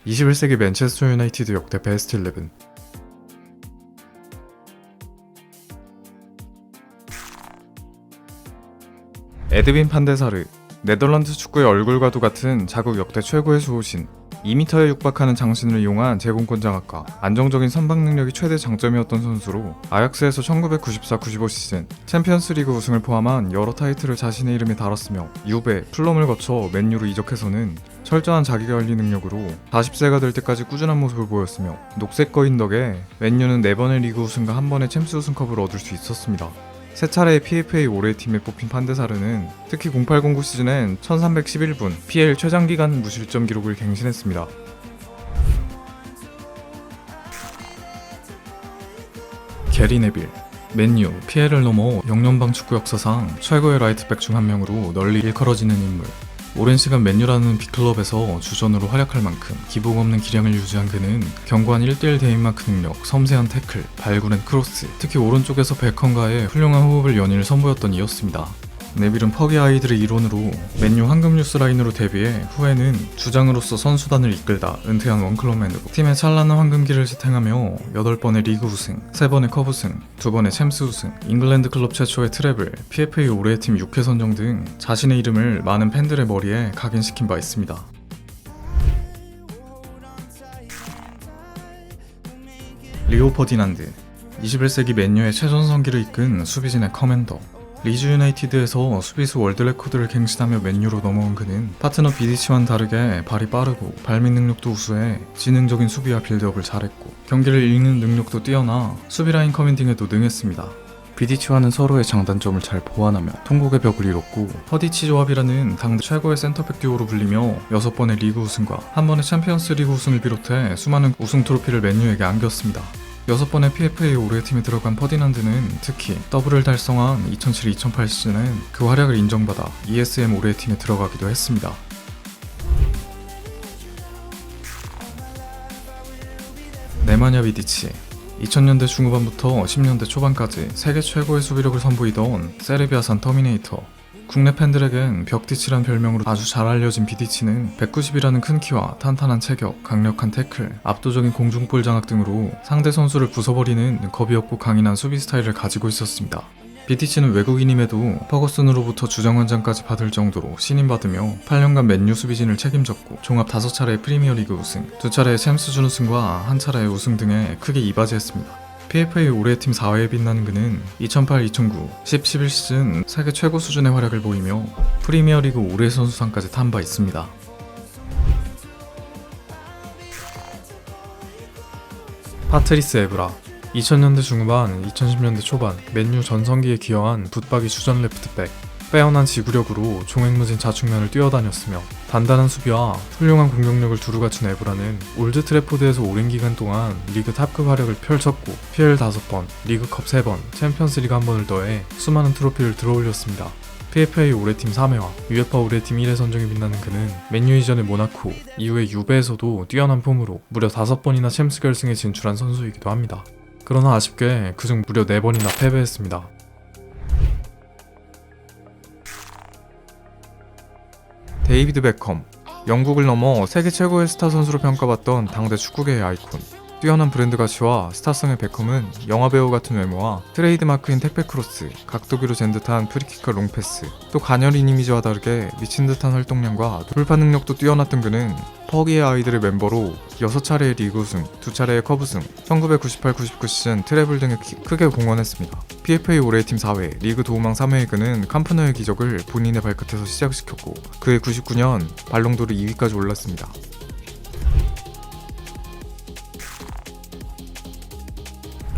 21세기 맨체스터 유나이티드 역대 베스트 11. 에드윈 판데사르, 네덜란드 축구의 얼굴과도 같은 자국 역대 최고의 수호신, 2m에 육박하는 장신을 이용한 제공권 장악과 안정적인 선방 능력이 최대 장점이었던 선수로 아약스에서 1994-95 시즌 챔피언스리그 우승을 포함한 여러 타이틀을 자신의 이름에 달았으며 유베, 플럼을 거쳐 맨유로 이적해서는 철저한 자기관리 능력으로 40세가 될 때까지 꾸준한 모습을 보였으며 녹색 거인 덕에 맨유는 4번의 리그 우승과 1번의 챔스 우승컵을 얻을 수 있었습니다. 세 차례의 PFA 올해의 팀에 뽑힌 판데사르는 특히 08-09 시즌엔 1311분 PL 최장기간 무실점 기록을 갱신했습니다. 게리 네빌, 맨유, PL을 넘어 영연방 축구 역사상 최고의 라이트백 중 한 명으로 널리 일컬어지는 인물. 오랜 시간 맨유라는 빅클럽에서 주전으로 활약할 만큼 기복 없는 기량을 유지한 그는 견고한 1대1 대인마크 능력, 섬세한 태클, 발굴 앤 크로스, 특히 오른쪽에서 베컨과의 훌륭한 호흡을 연일 선보였던 이였습니다. 네빌은 퍼기 아이들의 일원으로 맨유 황금 뉴스 라인으로 데뷔해 후에는 주장으로서 선수단을 이끌다 은퇴한 원클럽맨으로 팀의 찬란한 황금기를 지탱하며 8번의 리그 우승, 3번의 컵 우승, 2번의 챔스 우승, 잉글랜드 클럽 최초의 트래블, PFA 올해의 팀 6회 선정 등 자신의 이름을 많은 팬들의 머리에 각인시킨 바 있습니다. 리오 퍼디난드, 21세기 맨유의 최전성기를 이끈 수비진의 커맨더. 리즈 유나이티드에서 수비수 월드 레코드를 갱신하며 맨유로 넘어온 그는 파트너 비디치와는 다르게 발이 빠르고 발밑 능력도 우수해 지능적인 수비와 빌드업을 잘했고 경기를 읽는 능력도 뛰어나 수비라인 커맨딩에도 능했습니다. 비디치와는 서로의 장단점을 잘 보완하며 통곡의 벽을 이뤘고 퍼디치 조합이라는 당대 최고의 센터백 듀오로 불리며 6번의 리그 우승과 1번의 챔피언스 리그 우승을 비롯해 수많은 우승 트로피를 맨유에게 안겼습니다. 6번의 PFA 올해의 팀에 들어간 퍼디난드는 특히 더블을 달성한 2007-2008 시즌엔 그 활약을 인정받아 ESM 올해의 팀에 들어가기도 했습니다. 네마냐 비디치, 2000년대 중후반부터 10년대 초반까지 세계 최고의 수비력을 선보이던 세르비아산 터미네이터. 국내 팬들에겐 벽디치란 별명으로 아주 잘 알려진 비디치는 190이라는 큰 키와 탄탄한 체격, 강력한 태클, 압도적인 공중볼 장악 등으로 상대 선수를 부숴버리는 겁이 없고 강인한 수비 스타일을 가지고 있었습니다. 비디치는 외국인임에도 퍼거슨으로부터 주장원장까지 받을 정도로 신임받으며 8년간 맨유 수비진을 책임졌고 종합 5차례의 프리미어리그 우승, 2차례의 챔스 준우승과 1차례의 우승 등에 크게 이바지했습니다. PFA 올해의 팀 4회에 빛나는 그는 2008-2009, 10-11 시즌 세계 최고 수준의 활약을 보이며 프리미어리그 올해의 선수상까지 탄 바 있습니다. 파트리스 에브라, 2000년대 중후반, 2010년대 초반 맨유 전성기에 기여한 붙박이 주전 레프트백. 빼어난 지구력으로 종횡무진 좌측면을 뛰어다녔으며 단단한 수비와 훌륭한 공격력을 두루 갖춘 에브라는 올드 트래포드에서 오랜 기간 동안 리그 탑급 활약을 펼쳤고 PL 5번, 리그컵 3번, 챔피언스 리그 1번을 더해 수많은 트로피를 들어올렸습니다. PFA 올해팀 3회와 UEFA 올해팀 1회 선정에 빛나는 그는 맨유 이전의 모나코, 이후의 유베에서도 뛰어난 폼으로 무려 5번이나 챔스 결승에 진출한 선수이기도 합니다. 그러나 아쉽게 그중 무려 4번이나 패배했습니다. 데이비드 베컴, 영국을 넘어 세계 최고의 스타 선수로 평가받던 당대 축구계의 아이콘. 뛰어난 브랜드 가치와 스타성의 베컴은 영화배우 같은 외모와 트레이드마크인 택배 크로스, 각도기로 잰 듯한 프리킥과 롱패스, 또 가녀린 이미지와 다르게 미친 듯한 활동량과 돌파 능력도 뛰어났던 그는 퍼기의 아이들의 멤버로 6차례의 리그 우승, 2차례의 컵 우승, 1998-99 시즌 트래블 등에 크게 공헌했습니다. PFA 올해의 팀 4회, 리그 도우망 3회의 그는 캄프누의 기적을 본인의 발끝에서 시작시켰고 그해 99년 발롱도르 2위까지 올랐습니다.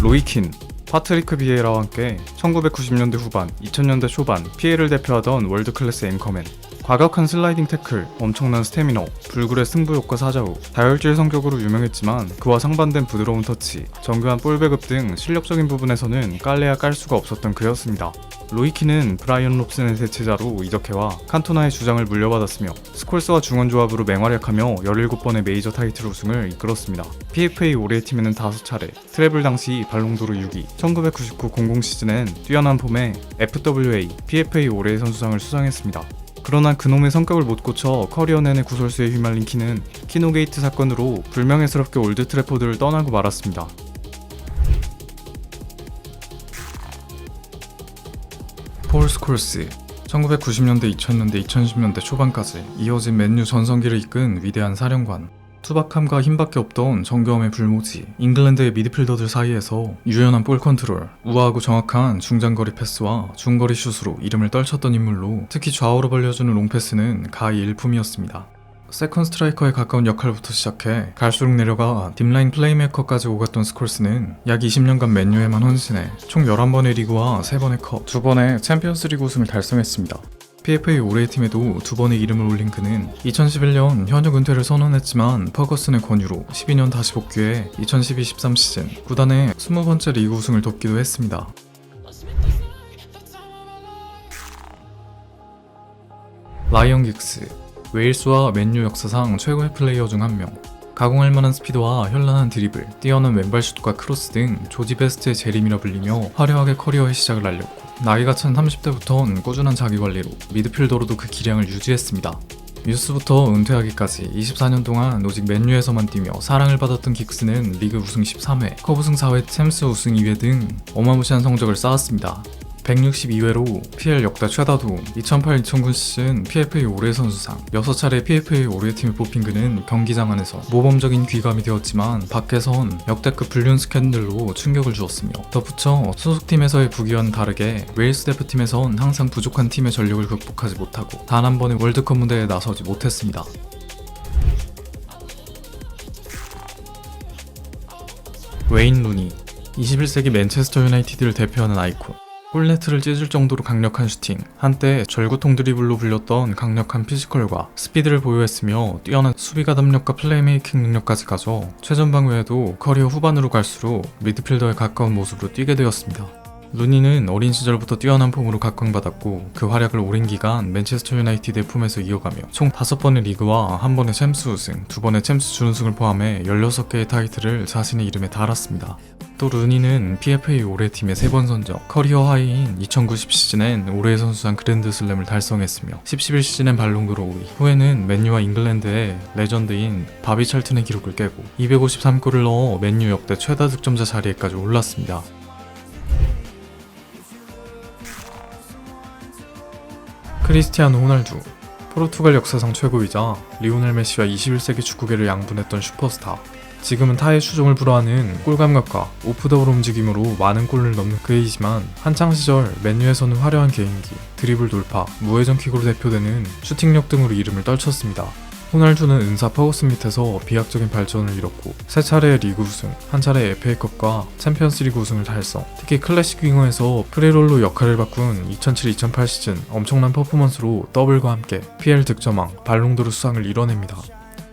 로이킨, 파트리크 비에라와 함께 1990년대 후반, 2000년대 초반 PL을 대표하던 월드클래스 앵커맨. 과격한 슬라이딩 태클, 엄청난 스태미너, 불굴의 승부욕과 사자후, 다혈질 성격으로 유명했지만 그와 상반된 부드러운 터치, 정교한 볼 배급 등 실력적인 부분에서는 깔래야 깔 수가 없었던 그였습니다. 로이키는 브라이언 롭슨의 대체자로 이적해와 칸토나의 주장을 물려받았으며 스콜스와 중원조합으로 맹활약하며 17번의 메이저 타이틀 우승을 이끌었습니다. PFA 올해의 팀에는 5차례, 트래블 당시 발롱도르 6위, 1999-00 시즌엔 뛰어난 폼에 FWA, PFA 올해의 선수상을 수상했습니다. 그러나 그놈의 성격을 못 고쳐 커리어 내내 구설수에 휘말린 키는 키노게이트 사건으로 불명예스럽게 올드 트래포드를 떠나고 말았습니다. 폴 스콜스 1990년대, 2000년대, 2010년대 초반까지 이어진 맨유 전성기를 이끈 위대한 사령관. 투박함과 힘밖에 없던 정교함의 불모지, 잉글랜드의 미드필더들 사이에서 유연한 볼 컨트롤, 우아하고 정확한 중장거리 패스와 중거리 슛으로 이름을 떨쳤던 인물로 특히 좌우로 벌려주는 롱패스는 가히 일품이었습니다. 세컨 스트라이커에 가까운 역할부터 시작해 갈수록 내려가 딥라인 플레이메이커까지 오갔던 스콜스는 약 20년간 맨유에만 헌신해 총 11번의 리그와 3번의 컵, 2번의 챔피언스 리그 우승을 달성했습니다. PFA 올해의 팀에도 2번의 이름을 올린 그는 2011년 현역 은퇴를 선언했지만 퍼거슨의 권유로 12년 다시 복귀해 2012-13 시즌 구단의 20번째 리그 우승을 돕기도 했습니다. 라이언 긱스 웨일스와 맨유 역사상 최고의 플레이어 중 한 명. 가공할 만한 스피드와 현란한 드리블, 뛰어난 왼발슛과 크로스 등 조지 베스트의 재림이라 불리며 화려하게 커리어의 시작을 알렸고 나이가 찬 30대부터는 꾸준한 자기관리로 미드필더로도 그 기량을 유지했습니다. 유스부터 은퇴하기까지 24년 동안 오직 맨유에서만 뛰며 사랑을 받았던 긱스는 리그 우승 13회, 컵 우승 4회, 챔스 우승 2회 등 어마무시한 성적을 쌓았습니다. 162회로 PL 역대 최다 도움, 2008-2009 시즌 PFA 올해 선수상, 6차례 PFA 올해 팀에 뽑힌 그는 경기장 안에서 모범적인 귀감이 되었지만 밖에선 역대급 불륜 스캔들로 충격을 주었으며 덧붙여 소속팀에서의 부귀와는 다르게 웨일스 대표팀에선 항상 부족한 팀의 전력을 극복하지 못하고 단 한 번의 월드컵 무대에 나서지 못했습니다. 웨인 루니 21세기 맨체스터 유나이티드를 대표하는 아이콘. 골네트를 찢을 정도로 강력한 슈팅, 한때 절구통 드리블로 불렸던 강력한 피지컬과 스피드를 보유했으며 뛰어난 수비 가담력과 플레이메이킹 능력까지 가져 최전방 외에도 커리어 후반으로 갈수록 미드필더에 가까운 모습으로 뛰게 되었습니다. 루니는 어린 시절부터 뛰어난 폼으로 각광받았고 그 활약을 오랜 기간 맨체스터 유나이티드의 품에서 이어가며 총 5번의 리그와 1번의 챔스 우승, 2번의 챔스 준우승을 포함해 16개의 타이틀을 자신의 이름에 달았습니다. 또 루니는 PFA 올해 팀의 3번 선정, 커리어 하이인 2009-10 시즌엔 올해의 선수상 그랜드슬램을 달성했으며 10-11 시즌엔 발롱도르 5위, 후에는 맨유와 잉글랜드의 레전드인 바비 찰튼의 기록을 깨고 253골을 넣어 맨유 역대 최다 득점자 자리에까지 올랐습니다. 크리스티아노 호날두 포르투갈 역사상 최고이자 리오넬 메시와 21세기 축구계를 양분했던 슈퍼스타. 지금은 타의 추종을 불허하는 골감각과 오프더볼 움직임으로 많은 골을 넣는 그이지만 한창 시절 맨유에서는 화려한 개인기, 드리블 돌파, 무회전 킥으로 대표되는 슈팅력 등으로 이름을 떨쳤습니다. 호날두는 은사 퍼거슨 밑에서 비약적인 발전을 이뤘고 3차례의 리그 우승, 1차례 FA컵과 챔피언스 리그 우승을 달성, 특히 클래식 윙어에서 프리롤로 역할을 바꾼 2007-2008 시즌 엄청난 퍼포먼스로 더블과 함께 PL 득점왕, 발롱도르 수상을 이뤄냅니다.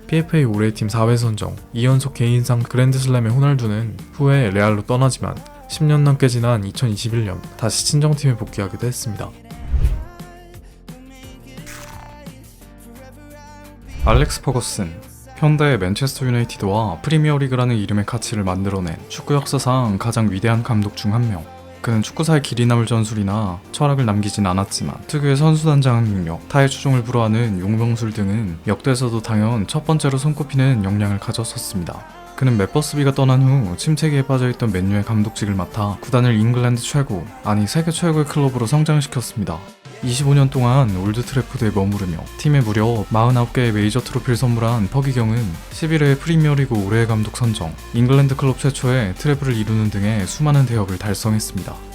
PFA 올해 팀 4회 선정, 2연속 개인상 그랜드슬램의 호날두는 후에 레알로 떠나지만 10년 넘게 지난 2021년 다시 친정팀에 복귀하기도 했습니다. 알렉스 퍼거슨 현대 맨체스터 유나이티드와 프리미어리그라는 이름의 가치를 만들어낸 축구 역사상 가장 위대한 감독 중 한 명. 그는 축구사의 길이 남을 전술이나 철학을 남기진 않았지만 특유의 선수단장 능력, 타의 추종을 불허하는 용병술 등은 역대에서도 당연 첫 번째로 손꼽히는 역량을 가졌었습니다. 그는 맷버스비가 떠난 후 침체기에 빠져있던 맨유의 감독직을 맡아 구단을 잉글랜드 최고, 아니 세계 최고의 클럽으로 성장시켰습니다. 25년 동안 올드 트래포드에 머무르며 팀에 무려 49개의 메이저 트로피를 선물한 퍼기경은 11회 프리미어리그 올해의 감독 선정, 잉글랜드 클럽 최초의 트래블을 이루는 등의 수많은 대업을 달성했습니다.